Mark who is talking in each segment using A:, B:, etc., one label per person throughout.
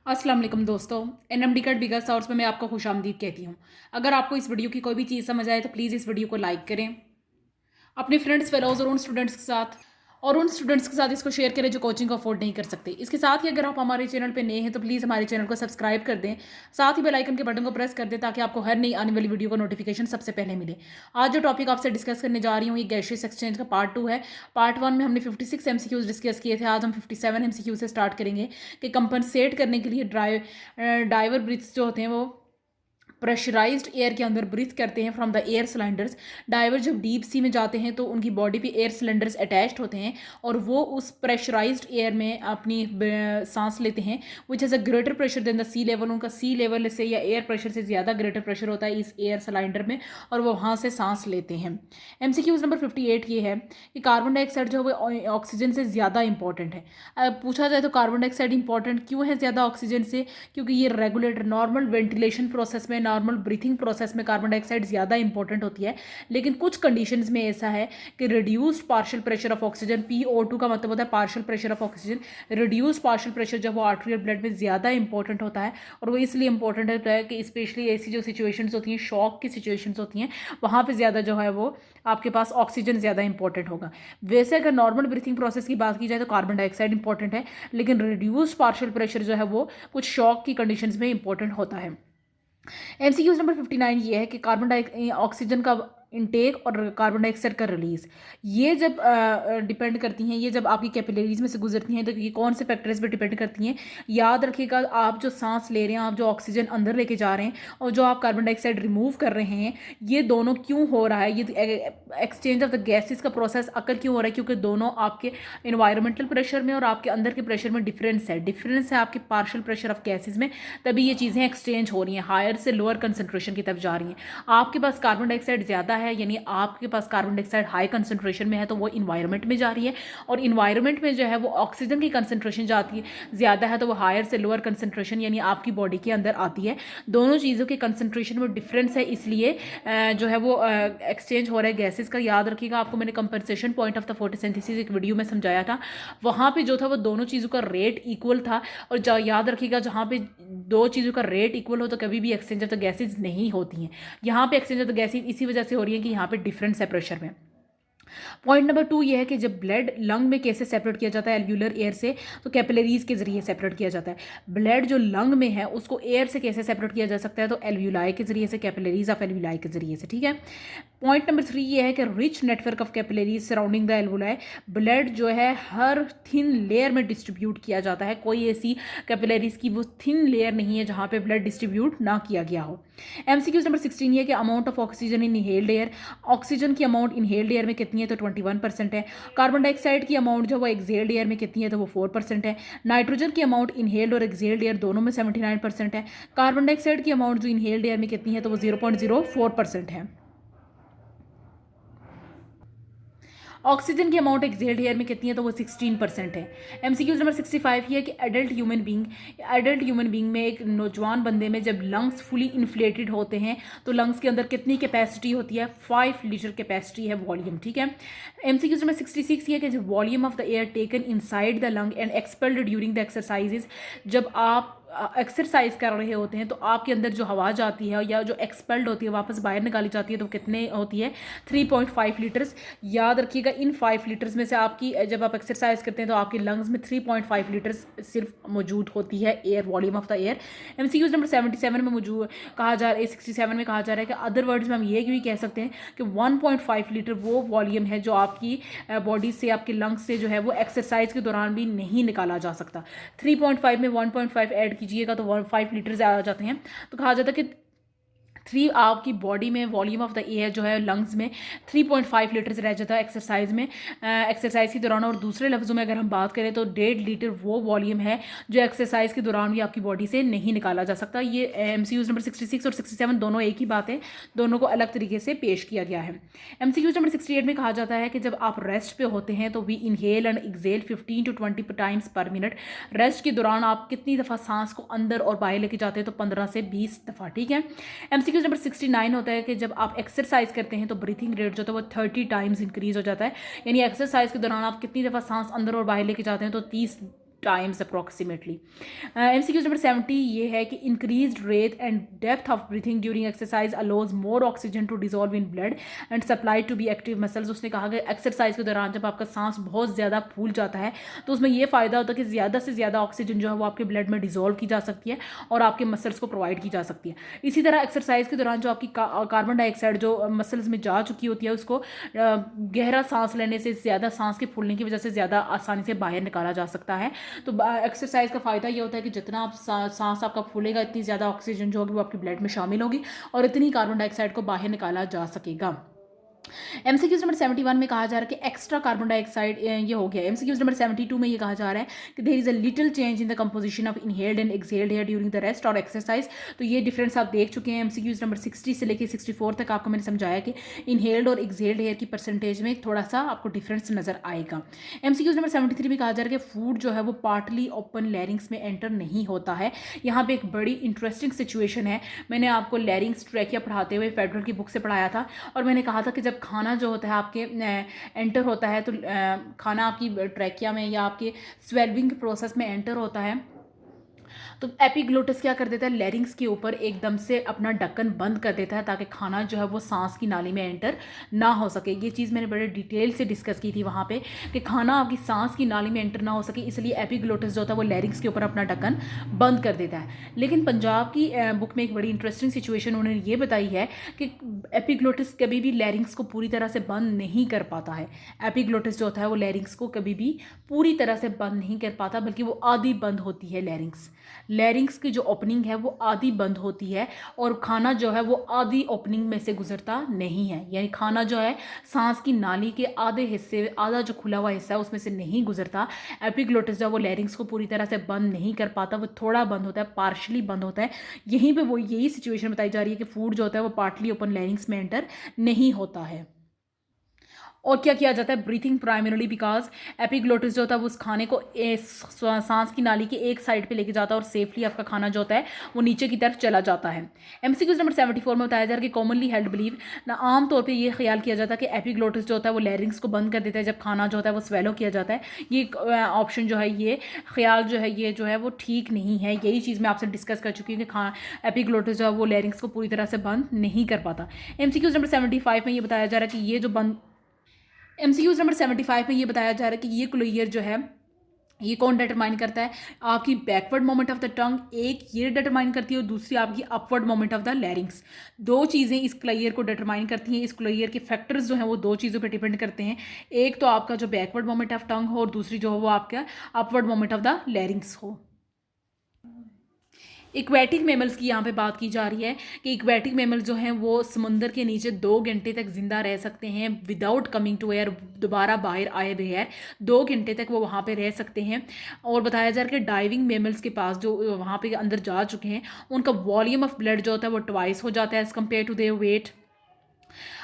A: अस्सलाम वालेकुम दोस्तों। एनएमडी का बिगर सोर्स में मैं आपको खुशामदीद कहती हूँ। अगर आपको इस वीडियो की कोई भी चीज़ समझ आए तो प्लीज़ इस वीडियो को लाइक करें अपने फ्रेंड्स फेलोज और उन स्टूडेंट्स के साथ इसको शेयर करें जो कोचिंग को अफोर्ड नहीं कर सकते। इसके साथ ही अगर आप हमारे चैनल पे नए हैं तो प्लीज़ हमारे चैनल को सब्सक्राइब कर दें, साथ ही बेल आइकन के बटन को प्रेस कर दें ताकि आपको हर नई आने वाली वीडियो का नोटिफिकेशन सबसे पहले मिले। आज जो टॉपिक आपसे डिस्कस करने जा रही हूँ ये गैसियस एक्सचेंज का पार्ट 2 है। पार्ट 1 में हमने 56 एमसीक्यूज डिस्कस किए थे। आज हम 57 एमसीक्यू से स्टार्ट करेंगे कि कंपनसेट करने के लिए डाइवर ब्रीथ्स जो होते हैं वो प्रेशराइज्ड एयर के अंदर ब्रीथ करते हैं from the air cylinders. Diver जब डीप सी में जाते हैं तो उनकी बॉडी पे एयर सिलेंडर्स अटैच्ड होते हैं और वो उस प्रेशराइज्ड एयर में अपनी सांस लेते हैं which has a greater pressure than the sea level. उनका सी लेवल से या एयर प्रेशर से ज़्यादा ग्रेटर प्रेशर होता है इस एयर सिलेंडर में और वो वहाँ से सांस लेते हैं। MCQs नंबर 58 ये है कि कार्बन डाइऑक्साइड जो है वो ऑक्सीजन से ज़्यादा इंपॉर्टेंट है। पूछा जाए तो कार्बन डाइऑक्साइड इंपॉर्टेंट क्यों है ज़्यादा ऑक्सीजन से, क्योंकि ये रेगुलेटर नॉर्मल वेंटिलेशन प्रोसेस में, नॉर्मल ब्रीथिंग प्रोसेस में कार्बन डाइऑक्साइड ज़्यादा इंपॉर्टेंट होती है। लेकिन कुछ कंडीशंस में ऐसा है कि reduced partial pressure of oxygen, PO2 का मतलब होता है partial pressure of oxygen, reduced partial pressure जब वो आर्टेरियल ब्लड में ज़्यादा इंपॉर्टेंट होता है। और वो इसलिए इंपॉर्टेंट होता है कि स्पेशली ऐसी जो सिचुएशंस होती हैं, शॉक की सिचुएशंस होती हैं, वहाँ पर ज़्यादा जो है वो आपके पास ऑक्सीजन ज़्यादा इंपॉर्टेंट होगा। वैसे अगर नॉर्मल ब्रीथिंग प्रोसेस की बात की जाए तो कार्बन डाइऑक्साइड इंपॉर्टेंट है, लेकिन रिड्यूस्ड पार्शियल प्रेशर जो है वो कुछ शॉक की कंडीशंस में इंपॉर्टेंट होता है। MCQs नंबर 59 ये है कि कार्बन डाई ऑक्सीजन का इनटेक और कार्बन डाइऑक्साइड का रिलीज ये जब डिपेंड करती हैं, ये जब आपकी कैपिलरीज में से गुजरती हैं तो ये कौन से फैक्टर्स पे डिपेंड करती हैं। याद रखिएगा, आप जो सांस ले रहे हैं, आप जो ऑक्सीजन अंदर लेके जा रहे हैं और जो आप कार्बन डाइऑक्साइड रिमूव कर रहे हैं, ये दोनों क्यों हो रहा है, ये एक्सचेंज ऑफ द गैसेस का प्रोसेस अकर क्यों हो रहा है, क्योंकि दोनों आपके इन्वायरमेंटल प्रेशर में और आपके अंदर के प्रेशर में डिफरेंस है आपके पार्शियल प्रेशर ऑफ गैसेज में। तभी ये चीज़ें एक्सचेंज हो रही हैं, हायर से लोअर कंसनट्रेशन की तरफ जा रही हैं। आपके पास कार्बन डाइऑक्साइड ज़्यादा है, यानी आपके पास कार्बन डाइऑक्साइड हाई कंसंट्रेशन में है, तो वो इन्वायरमेंट में जा रही है। और इन्वायरमेंट में जो है वो ऑक्सीजन की कंसंट्रेशन जाती है ज़्यादा है, तो वो हायर से लोअर कंसंट्रेशन यानी आपकी बॉडी के अंदर आती है। दोनों चीज़ों के कंसंट्रेशन में डिफरेंस है, इसलिए जो है वो एक्सचेंज हो रहा है गैसेस का। याद रखिएगा, आपको मैंने compensation point of the photosynthesis एक वीडियो में समझाया था, वहाँ पे जो था वो दोनों चीज़ों का रेट इक्वल था। और याद रखिएगा, जहाँ पे दो चीज़ों का रेट इक्वल हो तो कभी भी एक्सचेंज ऑफ द गैसेज नहीं होती हैं। यहाँ पे एक्सचेंज ऑफ द गैसेज इसी वजह से हो रही है कि यहाँ पे डिफरेंस है प्रेशर में। पॉइंट नंबर 2 ये है कि जब ब्लड लंग में कैसे सेपरेट किया जाता है एल्व्यूलर एयर से, तो कैपिलरीज के जरिए सेपरेट किया जाता है। ब्लड जो लंग में है उसको एयर से कैसे सेपरेट किया जा सकता है, तो एल्व्यूलाई के जरिए से, कैपिलरीज ऑफ एल्व्यूलाई के जरिए से। ठीक है। पॉइंट नंबर 3 ये है कि rich network of capillaries surrounding the alveoli. Blood जो है हर थिन लेयर में डिस्ट्रीब्यूट किया जाता है, कोई ऐसी कैपिलरीज की वो थिन लेयर नहीं है जहाँ पे ब्लड डिस्ट्रीब्यूट ना किया गया हो। MCQs नंबर 16 ये है कि amount of oxygen in inhaled air. Oxygen की अमाउंट इनहेल्ड एयर में कितनी है, तो 21% है। कार्बन डाइऑक्साइड की अमाउंट जो वो एक्सहेल्ड एयर में कितनी है, तो वो 4% है। नाइट्रोजन की अमाउंट इनहेल्ड और एक्सहेल्ड एयर दोनों में 79% है। कार्बन डाइऑक्साइड की अमाउंट जो इनहेल्ड एयर में कितनी है, तो वो 0.04% है। ऑक्सीजन की अमाउंट एक्सहेल्ड एयर में कितनी है, तो वो 16% है। MCQs नंबर 65 ये है कि एडल्ट ह्यूमन बींग में, एक नौजवान बंदे में जब लंग्स फुली इन्फ्लेटेड होते हैं तो लंग्स के अंदर कितनी कैपेसिटी होती है, 5 लीटर कैपेसिटी है वॉल्यूम। ठीक है। MCQs नंबर 66 ये है कि जब volume of the air taken inside the lung and expelled during the exercises, जब आप एक्सरसाइज कर रहे होते हैं तो आपके अंदर जो हवा जाती है या जो एक्सपेल्ड होती है वापस बाहर निकाली जाती है, तो कितने होती है, 3.5 लीटर्स। याद रखिएगा, इन 5 लीटर्स में से आपकी जब आप एक्सरसाइज करते हैं तो आपके लंग्स में 3.5 लीटर्स सिर्फ मौजूद होती है air, volume of the air. MCQs number 77 में मौजूद कहा जा रहा है, 67 में कहा जा रहा है कि अदर वर्ड्स में हम ये भी कह सकते हैं कि 1.5 लीटर वो वॉल्यूम है जो आपकी बॉडी से, आपके लंग्स से जो है वो एक्सरसाइज के दौरान भी नहीं निकाला जा सकता। 3.5 में 1.5 ऐड कीजिएगा तो 5 लीटर आ जाते हैं। तो कहा जाता है कि 3 आपकी बॉडी में वॉल्यूम ऑफ द एयर जो है लंग्स में 3.5 लीटर्स रह जाता है एक्सरसाइज में, एक्सरसाइज के दौरान। और दूसरे लफ्ज़ों में अगर हम बात करें तो 1.5 लीटर वो वॉल्यूम है जो एक्सरसाइज के दौरान भी आपकी बॉडी से नहीं निकाला जा सकता। ये MCQs नंबर 66 और 67 दोनों एक ही बात है, दोनों को अलग तरीके से पेश किया गया है। MCQs नंबर 68 में कहा जाता है कि जब आप रेस्ट पे होते हैं तो we inhale and exhale 15 to 20 times per minute. Rest के दौरान आप कितनी दफ़ा सांस को अंदर और बाहर लेके जाते हैं, तो 15 से 20 दफ़ा। ठीक है। MCQs नंबर 69 होता है कि जब आप एक्सरसाइज करते हैं तो ब्रीथिंग रेट जो है वो 30 टाइम्स इंक्रीज हो जाता है, यानी एक्सरसाइज के दौरान आप कितनी दफ़ा सांस अंदर और बाहर लेके जाते हैं, तो 30 टाइम्स अप्रॉक्सीमेटली। MCQ नंबर 70 ये है कि increase rate and depth of breathing during exercise allows more oxygen to dissolve in blood and supply to be active muscles. उसने कहा कि एक्सरसाइज के दौरान जब आपका सांस बहुत ज़्यादा फूल जाता है तो उसमें ये फ़ायदा होता है कि ज़्यादा से ज़्यादा ऑक्सीजन जो है वो आपके ब्लड में डिजॉल्व की जा सकती है और आपके मसल्स को प्रोवाइड की जा सकती है। इसी तरह एक्सरसाइज के दौरान जो आपकी कार्बन डाइऑक्साइड जो मसल्स में जा चुकी होती है उसको गहरा सांस लेने से, ज़्यादा सांस के फूलने की वजह से ज़्यादा आसानी से बाहर निकाला जा सकता है। तो एक्सरसाइज का फ़ायदा ये होता है कि जितना आप सांस आपका फूलेगा इतनी ज़्यादा ऑक्सीजन जो होगी वो आपके ब्लड में शामिल होगी और इतनी कार्बन डाइऑक्साइड को बाहर निकाला जा सकेगा। MCQs नंबर 71 में कहा जा रहा है कि एक्स्ट्रा कार्बन डाइऑक्साइड ये हो गया। MCQs नंबर 72 में ये कहा जा रहा है कि there is a little change in the composition of inhaled and exhaled air during the rest और एक्सरसाइज। तो ये डिफरेंस आप देख चुके हैं। MCQs नंबर 60 से लेकर 64 तक आपको मैंने समझाया कि इनहेल्ड और एक्सहेल्ड एयर की परसेंटेज में थोड़ा सा आपको डिफरेंस नजर आएगा। MCQs नंबर 73 में कहा जा रहा है कि फूड जो है वो पार्टली ओपन लैरिंग्स में एंटर नहीं होता है। यहाँ पे एक बड़ी इंटरेस्टिंग सिचुएशन है। मैंने आपको लैरिंग्स ट्रैकिया पढ़ाते हुए फेडरल की बुक से पढ़ाया था और मैंने कहा था कि जब खाना जो होता है आपके एंटर होता है तो खाना आपकी ट्रैकिया में या आपके स्वेल्विंग प्रोसेस में एंटर होता है तो एपिग्लोटिस क्या कर देता है, लैरिंग्स के ऊपर एकदम से अपना ढक्कन बंद कर देता है ताकि खाना जो है वो सांस की नाली में एंटर ना हो सके। ये चीज़ मैंने बड़े डिटेल से डिस्कस की थी वहाँ पे कि खाना आपकी सांस की नाली में एंटर ना हो सके, इसलिए एपिग्लोटिस जो होता है वो लैरिंग्स के ऊपर अपना ढक्कन बंद कर देता है। लेकिन पंजाब की बुक में एक बड़ी इंटरेस्टिंग सिचुएशन उन्होंने ये बताई है कि एपिग्लोटिस कभी भी लैरिंग्स को पूरी तरह से बंद नहीं कर पाता है। एपिग्लोटिस जो होता है वो लैरिंग्स को कभी भी पूरी तरह से बंद नहीं कर पाता, बल्कि वो आधी बंद होती है। लैरिंग्स की जो ओपनिंग है वो आधी बंद होती है और खाना जो है वो आधी ओपनिंग में से गुजरता नहीं है। यानी खाना जो है सांस की नाली के आधे हिस्से, आधा जो खुला हुआ हिस्सा है उसमें से नहीं गुजरता। एपिग्लोटिस जो है वो लैरिंग्स को पूरी तरह से बंद नहीं कर पाता, वो थोड़ा बंद होता है, पार्शली बंद होता है। यहीं पे वो यही सिचुएशन बताई जा रही है कि फूड जो होता है वो पार्टली ओपन लैरिंग्स में एंटर नहीं होता है। और क्या किया जाता है, ब्रीथिंग प्राइमरली बिकॉज एपिग्लोटिस जो होता है वो उस खाने को सांस की नाली के एक साइड पे लेके जाता है और सेफली आपका खाना जो होता है वो नीचे की तरफ चला जाता है। MCQs नंबर 74 में बताया जा रहा है कि कॉमनली हेल्ड बिलीव ना, आमतौर पे ये ख्याल किया जाता है कि एपिग्लोटिस जो होता है वो लैरिंग्स को बंद कर देता है जब खाना जो होता है वो स्वेलो किया जाता है। ये ऑप्शन जो है, ये ख्याल जो है, ये जो है वो ठीक नहीं है। यही चीज़ मैं आपसे डिस्कस कर चुकी हूँ कि एपिग्लोटिस जो है वो लैरिंग्स को पूरी तरह से बंद नहीं कर पाता। MCQs नंबर 75 में ये बताया जा रहा है कि ये जो MCQs नंबर 75 में ये बताया जा रहा है कि ये क्लोईयर जो है ये कौन डिटरमाइन करता है, आपकी backward moment of the tongue, एक ये डिटरमाइन करती है और दूसरी आपकी अपवर्ड मोमेंट ऑफ द लैरिंग्स। दो चीज़ें इस क्लोईयर को डिटरमाइन करती हैं। इस क्लोईयर के फैक्टर्स जो हैं वो दो चीज़ों पे डिपेंड करते हैं, एक तो आपका जो बैकवर्ड मोमेंट ऑफ टंग हो और दूसरी जो हो वो आपका upward moment of the larynx हो। इक्वेटिक मेमल्स की यहाँ पे बात की जा रही है कि इक्वेटिक मेमल्स जो हैं वो समुंदर के नीचे 2 घंटे तक जिंदा रह सकते हैं विदाउट कमिंग टू एयर, दोबारा बाहर आए बगैर 2 घंटे तक वो वहाँ पे रह सकते हैं। और बताया जा रहा है कि डाइविंग मेमल्स के पास जो वहाँ पे अंदर जा चुके हैं उनका वॉल्यूम ऑफ ब्लड जो होता है वो ट्वाइस हो जाता है as compare to their weight.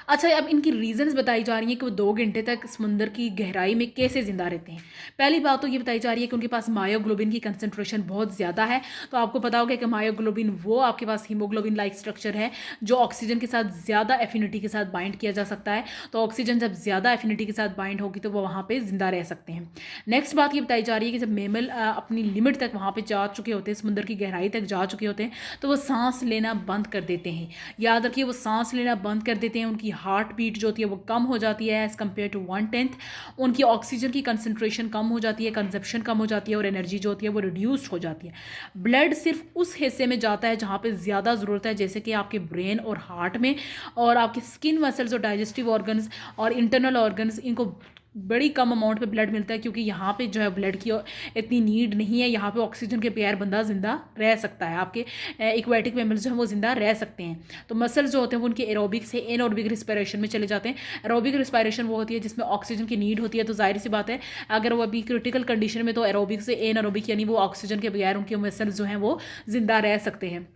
A: अच्छा, अब इनकी रीजंस बताई जा रही हैं कि वो 2 घंटे तक समुंदर की गहराई में कैसे ज़िंदा रहते हैं। पहली बात तो ये बताई जा रही है कि उनके पास मायोग्लोबिन की कंसंट्रेशन बहुत ज़्यादा है। तो आपको पता होगा कि मायोग्लोबिन वो आपके पास हीमोग्लोबिन लाइक स्ट्रक्चर है जो ऑक्सीजन के साथ ज़्यादा एफिनिटी के साथ बाइंड किया जा सकता है। तो ऑक्सीजन जब ज़्यादा एफिनिटी के साथ बाइंड होगी तो वो वहाँ पर ज़िंदा रह सकते हैं। नेक्स्ट बात ये बताई जा रही है कि जब मेमल अपनी लिमिट तक वहाँ पर जा चुके होते हैं, समुद्र की गहराई तक जा चुके होते हैं, तो वो सांस लेना बंद कर देते हैं। याद रखिए, वो सांस लेना बंद कर देते हैं, उनकी हार्ट बीट जो होती है वो कम हो जाती है एज़ कम्पेयर टू 1/10, उनकी ऑक्सीजन की कंसंट्रेशन कम हो जाती है, कंजप्शन कम हो जाती है और एनर्जी जो होती है वो रिड्यूस्ड हो जाती है। ब्लड सिर्फ उस हिस्से में जाता है जहाँ पे ज़्यादा ज़रूरत है, जैसे कि आपके ब्रेन और हार्ट में, और आपके स्किन मसल्स और डाइजेस्टिव ऑर्गन्स और इंटरनल ऑर्गन्स, इनको बड़ी कम अमाउंट पे ब्लड मिलता है क्योंकि यहाँ पे जो है ब्लड की इतनी नीड नहीं है। यहाँ पे ऑक्सीजन के बगैर बंदा ज़िंदा रह सकता है। आपके एक्वेटिक मेमल्स जो हैं वो ज़िंदा रह सकते हैं। तो मसल्स जो होते हैं वो उनके एरोबिक से एनएरोबिक रिस्पिरेशन में चले जाते हैं। एरोबिक रिस्पिरेशन वो होती है जिसमें ऑक्सीजन की नीड होती है, तो जाहिर सी बात है अगर वो अभी क्रिटिकल कंडीशन में, तो एरोबिक से एनएरोबिक यानी वो ऑक्सीजन के बगैर उनके मसल्स जो हैं वो ज़िंदा रह सकते हैं।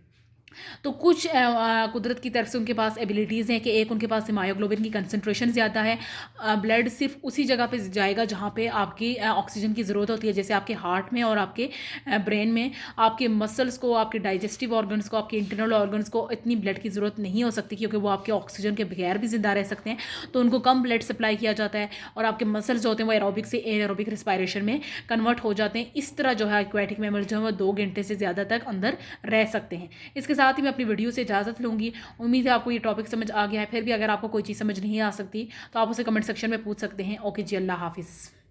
A: तो कुछ कुदरत की तरफ से उनके पास एबिलिटीज़ हैं कि एक उनके पास हीमोग्लोबिन की कंसंट्रेशन ज़्यादा है। ब्लड सिर्फ उसी जगह पे जाएगा जहाँ पे आपकी ऑक्सीजन की ज़रूरत होती है, जैसे आपके हार्ट में और आपके ब्रेन में। आपके मसल्स को, आपके डाइजेस्टिव ऑर्गन्स को, आपके इंटरनल ऑर्गन्स को इतनी ब्लड की ज़रूरत नहीं हो सकती, क्योंकि वो आपके ऑक्सीजन के बगैर भी ज़िंदा रह सकते हैं। तो उनको कम ब्लड सप्लाई किया जाता है और आपके मसल्स जो होते हैं वो एरोबिक से एरोबिक रिस्पायरेशन में कन्वर्ट हो जाते हैं। इस तरह जो है एक्वेटिक मैमल जो है वो 2 घंटे से ज़्यादा तक अंदर रह सकते हैं। इसके साथ ही मैं अपनी वीडियो से इजाज़त लूँगी। उम्मीद है आपको ये टॉपिक समझ आ गया है। फिर भी अगर आपको कोई चीज़ समझ नहीं आ सकती तो आप उसे कमेंट सेक्शन में पूछ सकते हैं। ओके जी, अल्लाह हाफिज़।